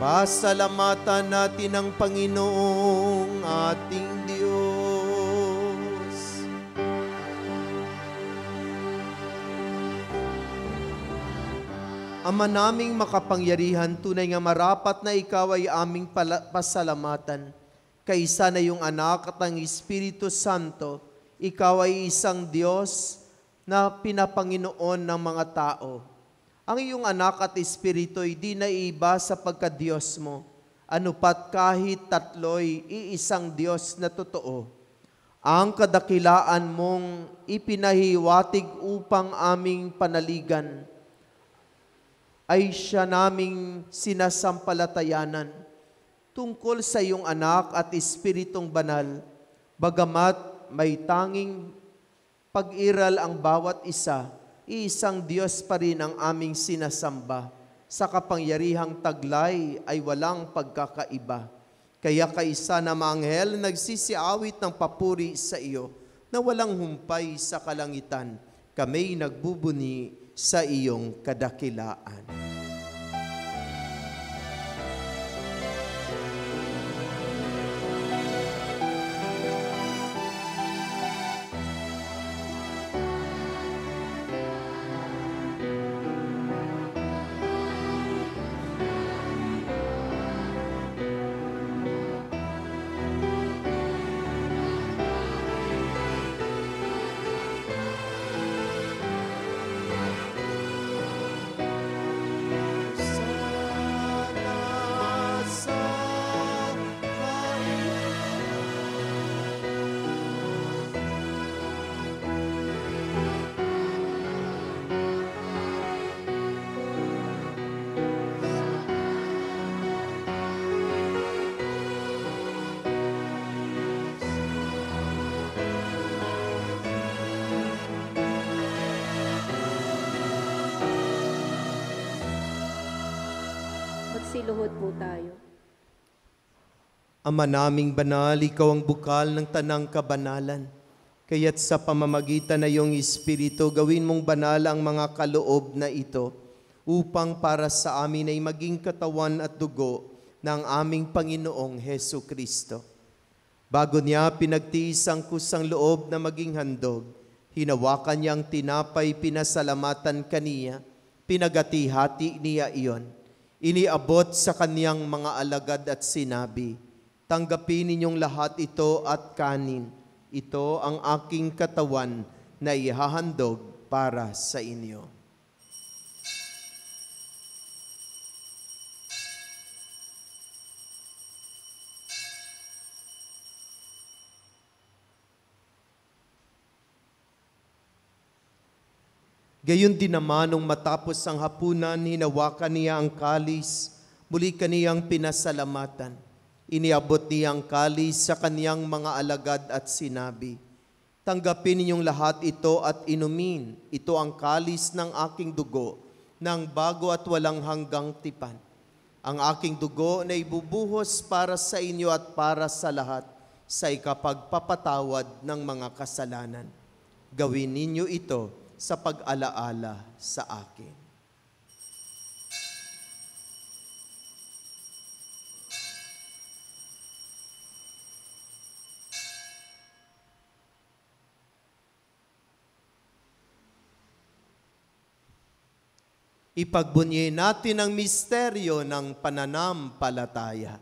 Pasalamatan natin ang Panginoong ating Diyos. Ama naming makapangyarihan, tunay nga marapat na ikaw ay aming pasalamatan. Kaisa na yung anak at ang Espiritu Santo, ikaw ay isang Diyos na pinapanginoon ng mga tao. Ang iyong anak at Espiritu ay di naiiba sa pagka-Diyos mo. Ano pat kahit tatlo'y iisang Diyos na totoo. Ang kadakilaan mong ipinahiwatig upang aming panaligan ay siya naming sinasampalatayanan tungkol sa iyong anak at Espiritong Banal, bagamat may tanging pag-iral ang bawat isa, iisang Diyos pa rin ang aming sinasamba. Sa kapangyarihang taglay ay walang pagkakaiba. Kaya kaisa na maanghel nagsisiawit ng papuri sa iyo, na walang humpay sa kalangitan, kami nagbubuni sa iyong kadakilaan. Magsiluhod po tayo. Ama naming banal, ikaw ang bukal ng tanang kabanalan. Kaya't sa pamamagitan na iyong Espiritu, gawin mong banal ang mga kaloob na ito, upang para sa amin ay maging katawan at dugo ng aming Panginoong Hesu Kristo. Bago niya pinagtiis ang kusang loob na maging handog, hinawakan niyang tinapay, pinasalamatan kaniya, pinagati-hati niya iyon. Iniabot sa kaniyang mga alagad at sinabi, tanggapin ninyong lahat ito at kanin. Ito ang aking katawan na ihahandog para sa inyo. Gayon din naman nung matapos ang hapunan, hinawakan niya ang kalis, muli kaniyang pinasalamatan. Iniabot niya ang kalis sa kaniyang mga alagad at sinabi, tanggapin ninyong lahat ito at inumin. Ito ang kalis ng aking dugo, ng bago at walang hanggang tipan. Ang aking dugo na ibubuhos para sa inyo at para sa lahat sa ikapagpapatawad ng mga kasalanan. Gawin ninyo ito sa pag-alaala sa akin. Ipagbunyi natin ang misteryo ng pananampalataya.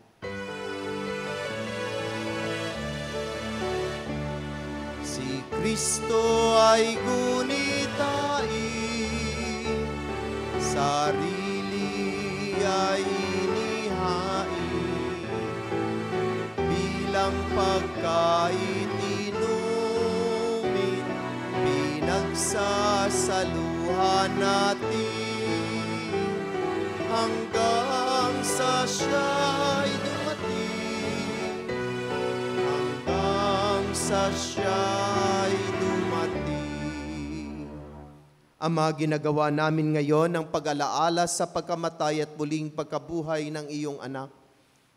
Si Kristo ay gunitain, sarili ay inihain, bilang pagkain inumin, pinagsasaluhan natin, hanggang sa siya'y dumating, hanggang sa siya'y dumating. Ama, ginagawa namin ngayon ang pag-alaala sa pagkamatay at muling pagkabuhay ng iyong anak.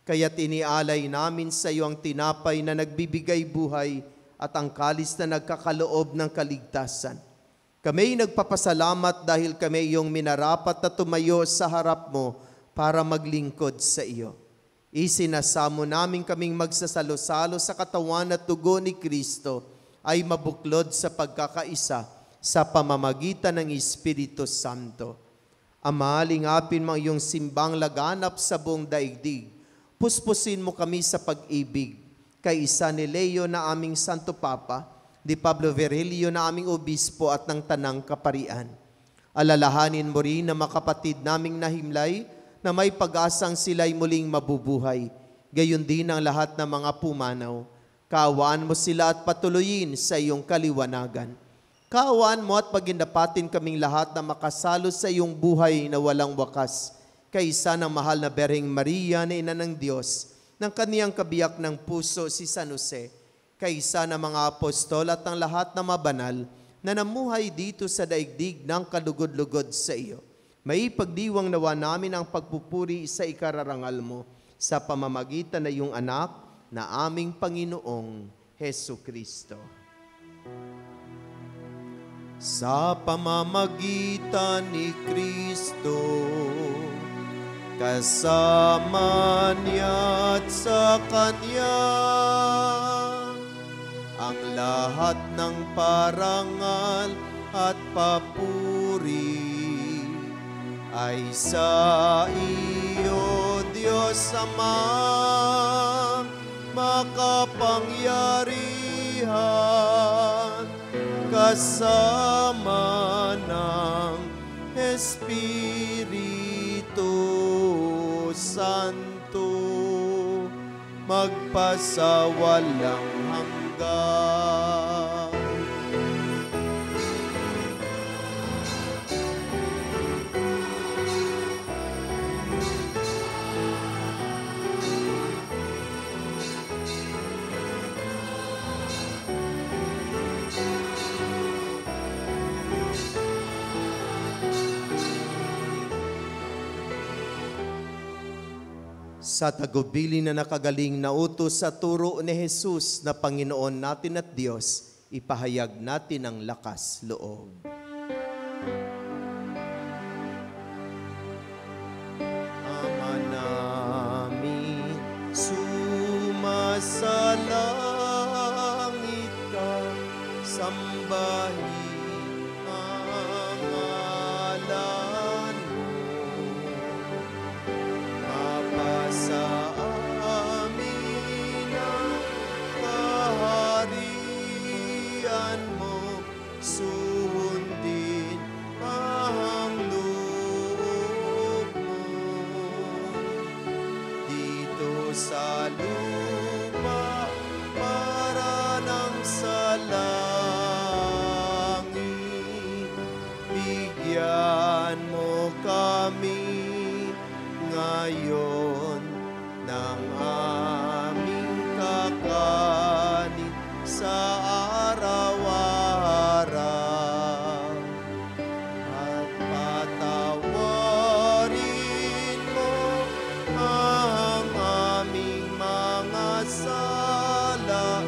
Kaya't inialay namin sa iyo ang tinapay na nagbibigay buhay at ang kalis na nagkakaloob ng kaligtasan. Kami nagpapasalamat dahil kami iyong minarapat na tumayo sa harap mo para maglingkod sa iyo. Isinasamo namin kaming magsasalo-salo sa katawan at dugo ni Kristo ay mabuklod sa pagkakaisa sa pamamagitan ng Espiritu Santo. Ama, lingapin mo ang iyong simbang laganap sa buong daigdig. Puspusin mo kami sa pag-ibig. Kay isa ni Leo na aming Santo Papa, di Pablo Virgilio na aming obispo at ng Tanang Kaparian. Alalahanin mo rin na makapatid naming nahimlay na may pag-asang sila'y muling mabubuhay. Gayon din ang lahat ng mga pumanaw. Kaawaan mo sila at patuloyin sa iyong kaliwanagan. Kaawaan mo at pagindapatin kaming lahat na makasalo sa iyong buhay na walang wakas. Kaisa ng mahal na Berheng Maria na Ina ng Diyos, ng kaniyang kabiyak ng puso si San Jose, kaisa ng mga apostol at ng lahat na mabanal na namuhay dito sa daigdig ng kalugod-lugod sa iyo. May pagdiwang nawa namin ang pagpupuri sa ikararangal mo sa pamamagitan na iyong anak na aming Panginoong Hesu Kristo. Sa pamamagitan ni Kristo, kasama niya at sa Kanya, ang lahat ng parangal at papuri ay sa iyo, Diyos Ama, makapangyarihan, kasama ng Espiritu Santo, magpasawalang hanggan. Sa tagubilin na nakagaling na utos sa turo ni Jesus na Panginoon natin at Diyos, ipahayag natin ang lakas loob. Ama namin, sumasalangit ka, sambahin ang ngalan mo. Mapasa amin ang kaharian mo, sundin ang loob mo. Dito sa lupa para ng sa langit, bigyan mo kami ngayon ng aming kakanin sa araw-araw, at patawarin mo ang aming mga sala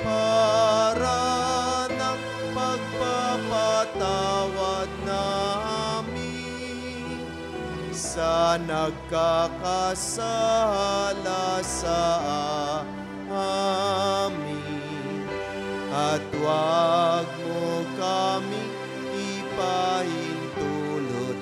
para ng pagpapatawad namin sa nagkakasala sa amin, at huwag mo kami ipahintulot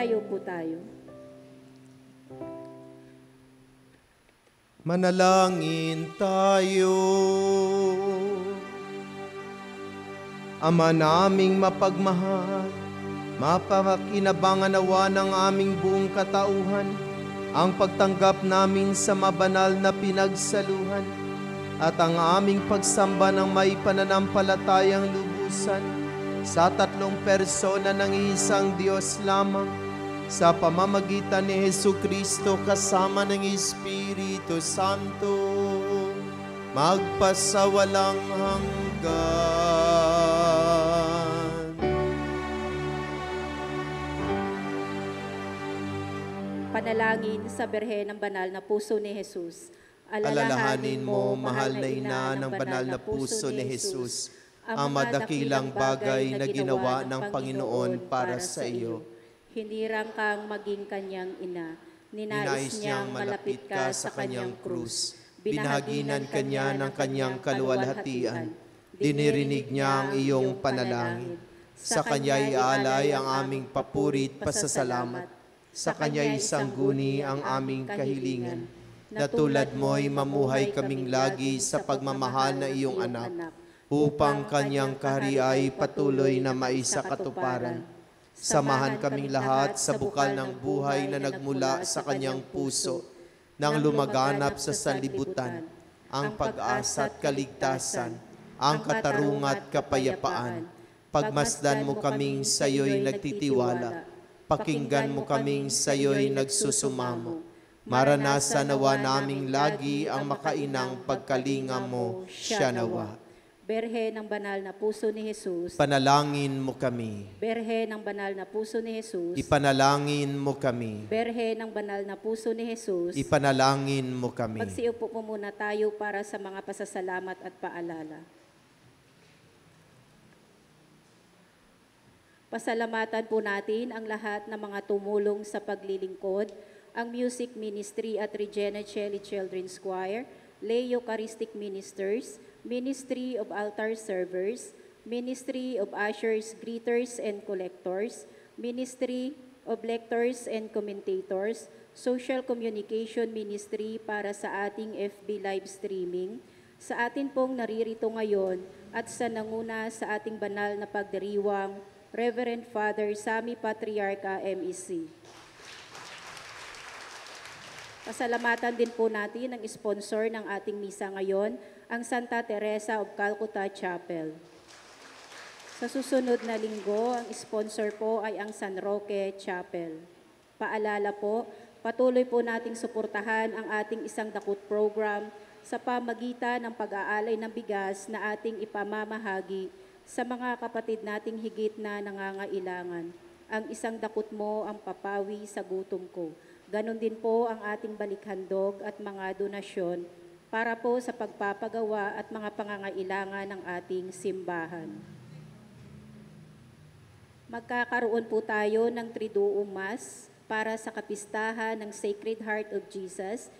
Magtayo po tayo. Manalangin tayo. Ama naming mapagmahal, mapakinabangan nawa ng aming buong katauhan ang pagtanggap namin sa mabanal na pinagsaluhan at ang aming pagsamba ng may pananampalatayang lubusan sa tatlong persona ng isang Diyos lamang sa pamamagitan ni Hesukristo kasama ng Espiritu Santo magpasawalang hanggan. Panalangin sa Birhen ng Banal na Puso ni Jesus. Alalahanin mo, mahal na ina ng banal na puso ni Jesus, ang madakilang bagay na ginawa ng Panginoon para sa iyo. Hinirang kang maging kanyang ina. Ninais niyang malapit ka sa kanyang krus. Binahaginan kanya ng kanyang kaluwalhatian. Dinirinig niya ang iyong panalangin. Sa kanya'y alay ang aming papurit pasasalamat. Sa kanya'y sangguni ang aming kahilingan. Na tulad mo'y mamuhay kaming lagi sa pagmamahal na iyong anak, upang kanyang kahariay patuloy na maisakatuparan. Samahan kaming lahat sa bukal ng buhay na nagmula sa kanyang puso, nang lumaganap sa sanlibutan, ang pag-asa at kaligtasan, ang katarungan at kapayapaan. Pagmasdan mo kaming sa iyo'y nagtitiwala, pakinggan mo kaming sa iyo'y nagsusumamo. Maranasan nawa naming lagi ang makainang pagkalinga mo, siya nawa. Berhe ng Banal na Puso ni Jesus. Panalangin mo kami. Berhe ng Banal na Puso ni Jesus. Ipanalangin mo kami. Berhe ng Banal na Puso ni Jesus. Ipanalangin mo kami. Magsiupo po muna tayo para sa mga pasasalamat at paalala. Pasalamatan po natin ang lahat ng mga tumulong sa paglilingkod, ang Music Ministry at Regina Celli Children's Choir, Lay Eucharistic Ministers, Ministry of Altar Servers, Ministry of Ushers, Greeters, and Collectors, Ministry of Lectors and Commentators, Social Communication Ministry para sa ating FB live streaming, sa atin pong naririto ngayon at sa nanguna sa ating banal na pagdiriwang, Reverend Father Sammy Patriarca MEC. Pasalamatan din po natin ang sponsor ng ating misa ngayon, ang Santa Teresa of Calcutta Chapel. Sa susunod na linggo, ang sponsor po ay ang San Roque Chapel. Paalala po, patuloy po nating suportahan ang ating isang dakot program sa pamagitan ng pag-aalay ng bigas na ating ipamamahagi sa mga kapatid nating higit na nangangailangan. Ang isang dakot mo ang papawi sa gutom ko. Ganon din po ang ating balikhandog at mga donasyon para po sa pagpapagawa at mga pangangailangan ng ating simbahan. Magkakaroon po tayo ng Triduum Mass para sa kapistahan ng Sacred Heart of Jesus.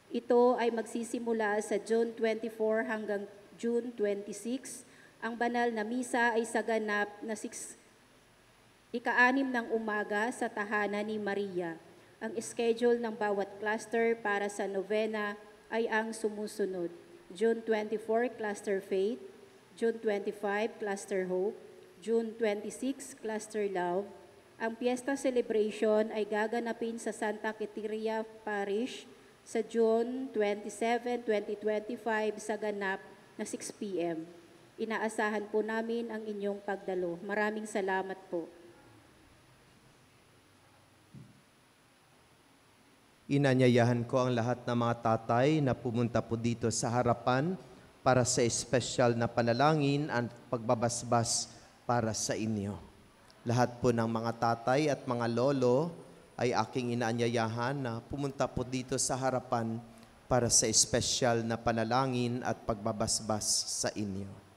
Ito ay magsisimula sa June 24 hanggang June 26. Ang banal na misa ay sa ganap na 6 ng umaga sa tahanan ni Maria. Ang schedule ng bawat cluster para sa novena ay ang sumusunod. June 24, Cluster Faith. June 25, Cluster Hope. June 26, Cluster Love. Ang Fiesta Celebration ay gaganapin sa Santa Quiteria Parish sa June 27, 2025 sa ganap na 6 p.m. Inaasahan po namin ang inyong pagdalo. Maraming salamat po. Inanyayahan ko ang lahat ng mga tatay na pumunta po dito sa harapan para sa espesyal na panalangin at pagbabasbas para sa inyo. Lahat po ng mga tatay at mga lolo ay aking inaanyayahan na pumunta po dito sa harapan para sa espesyal na panalangin at pagbabasbas sa inyo.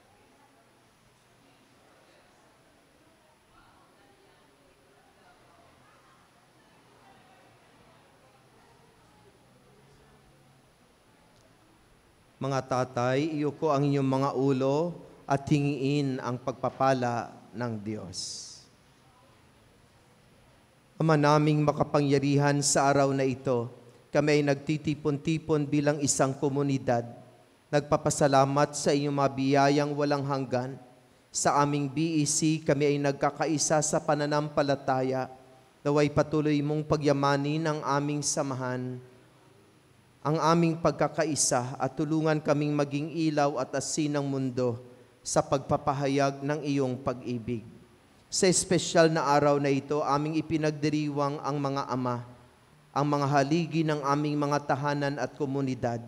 Mga tatay, iyuko ang inyong mga ulo at hingiin ang pagpapala ng Diyos. Ama naming makapangyarihan, sa araw na ito, kami ay nagtitipon-tipon bilang isang komunidad. Nagpapasalamat sa iyong mabiyayang walang hanggan. Sa aming BEC, kami ay nagkakaisa sa pananampalataya. Naway patuloy mong pagyamanin ang aming samahan, ang aming pagkakaisa, at tulungan kaming maging ilaw at asin ng mundo sa pagpapahayag ng iyong pag-ibig. Sa espesyal na araw na ito, aming ipinagdiriwang ang mga ama, ang mga haligi ng aming mga tahanan at komunidad.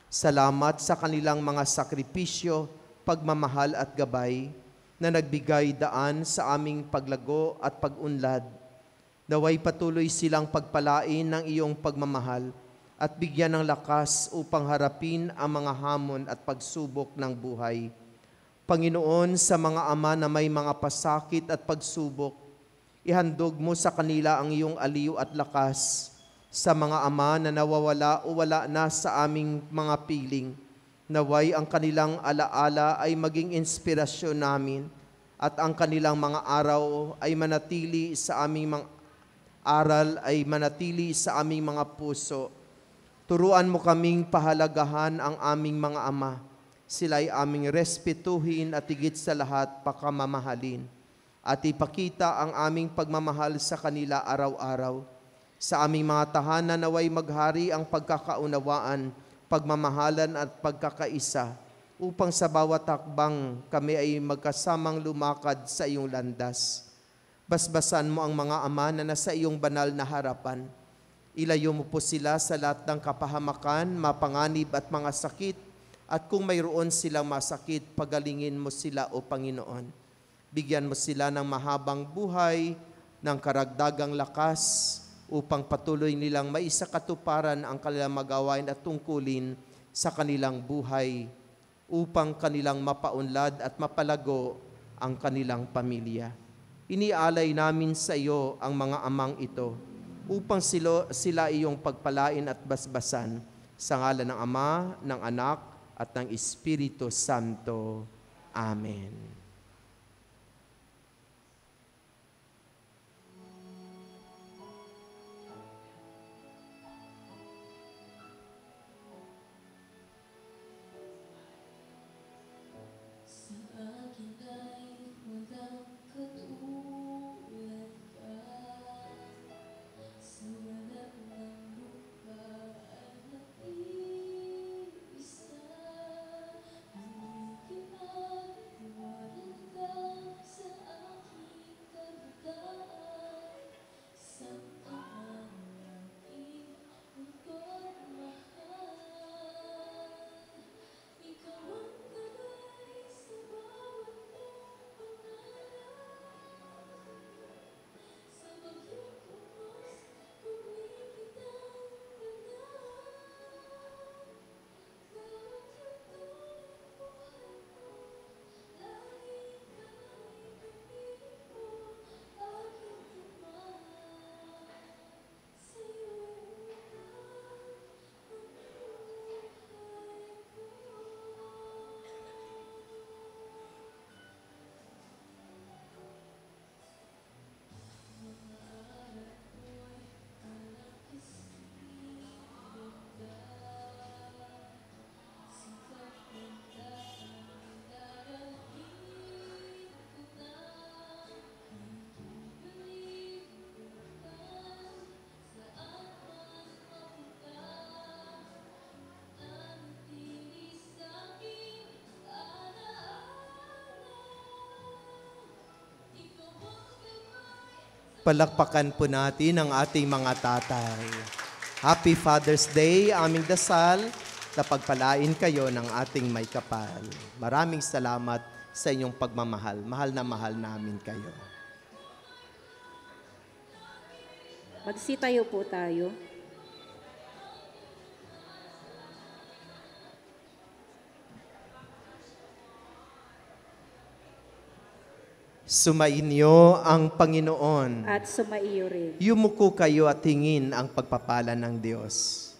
Salamat sa kanilang mga sakripisyo, pagmamahal at gabay na nagbigay daan sa aming paglago at pag-unlad. Naway patuloy silang pagpalain ng iyong pagmamahal at bigyan ng lakas upang harapin ang mga hamon at pagsubok ng buhay. Panginoon, sa mga ama na may mga pasakit at pagsubok, ihandog mo sa kanila ang iyong aliw at lakas. Sa mga ama na nawawala o wala na sa aming mga piling, naway ang kanilang alaala ay maging inspirasyon namin at ang kanilang mga araw ay manatili sa aming mga aral ay manatili sa aming mga puso. Turuan mo kaming pahalagahan ang aming mga ama. Sila ay aming respetuhin at higit sa lahat pakamamahalin. At ipakita ang aming pagmamahal sa kanila araw-araw. Sa aming mga tahanan naway maghari ang pagkakaunawaan, pagmamahalan at pagkakaisa upang sa bawat hakbang kami ay magkasamang lumakad sa iyong landas. Basbasan mo ang mga ama na nasa iyong banal na harapan. Ilayo mo po sila sa lahat ng kapahamakan, mapanganib at mga sakit, at kung mayroon silang masakit, pagalingin mo sila, O Panginoon. Bigyan mo sila ng mahabang buhay, ng karagdagang lakas, upang patuloy nilang maisakatuparan ang kanilang magawain at tungkulin sa kanilang buhay, upang kanilang mapaunlad at mapalago ang kanilang pamilya. Inialay namin sa iyo ang mga amang ito upang sila iyong pagpalain at basbasan sa ngalan ng Ama, ng Anak, at ng Espiritu Santo. Amen. Palakpakan po natin ang ating mga tatay. Happy Father's Day, aming dasal, na pagpalain kayo ng ating may kapal. Maraming salamat sa inyong pagmamahal. Mahal na mahal namin kayo. Magsitayo po tayo. Sumainyo ang Panginoon. At sumaiyo rin. Yumuko kayo at hingin ang pagpapala ng Diyos.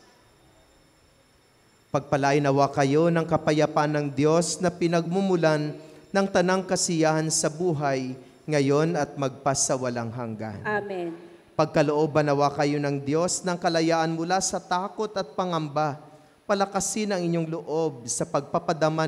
Pagpalain nawa kayo ng kapayapaan ng Diyos na pinagmumulan ng tanang kasiyahan sa buhay, ngayon at magpasawalang hanggan. Amen. Pagkalooban nawa kayo ng Diyos ng kalayaan mula sa takot at pangamba. Palakasin ang inyong loob sa pagpapadama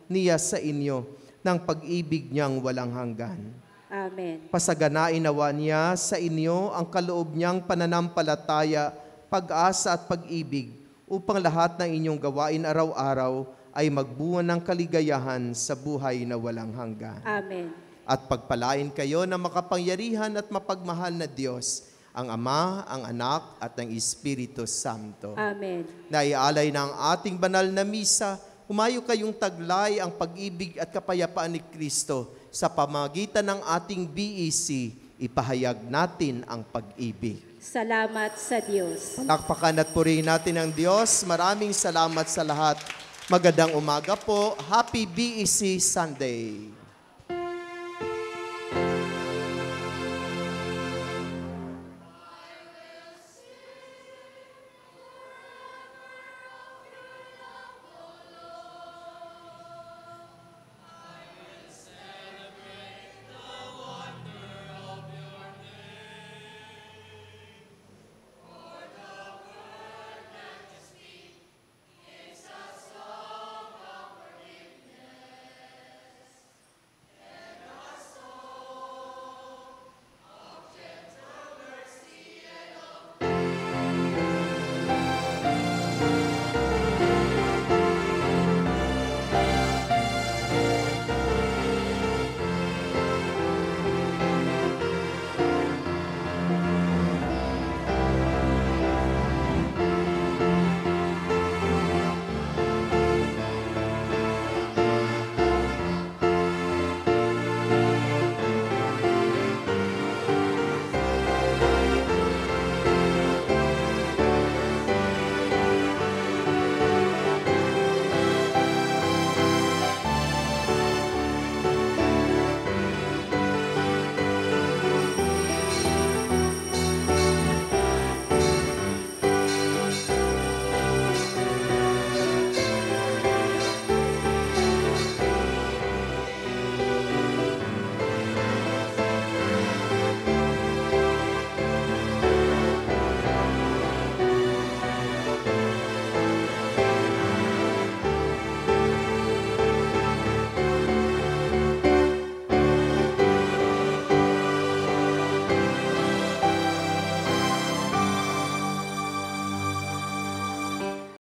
niya sa inyo ng pag-ibig niyang walang hanggan. Amen. Pasaganain nawa niya sa inyo ang kaloob niyang pananampalataya, pag-asa at pag-ibig upang lahat ng inyong gawain araw-araw ay magbuo ng kaligayahan sa buhay na walang hanggan. Amen. At pagpalain kayo ng makapangyarihan at mapagmahal na Diyos, ang Ama, ang Anak, at ang Espiritu Santo. Amen. Naialay ng ating banal na misa, humayo kayong taglay ang pag-ibig at kapayapaan ni Kristo sa pamagitan ng ating BEC, ipahayag natin ang pag-ibig. Salamat sa Diyos. Palakpakan at purihin natin ang Diyos. Maraming salamat sa lahat. Magandang umaga po. Happy BEC Sunday.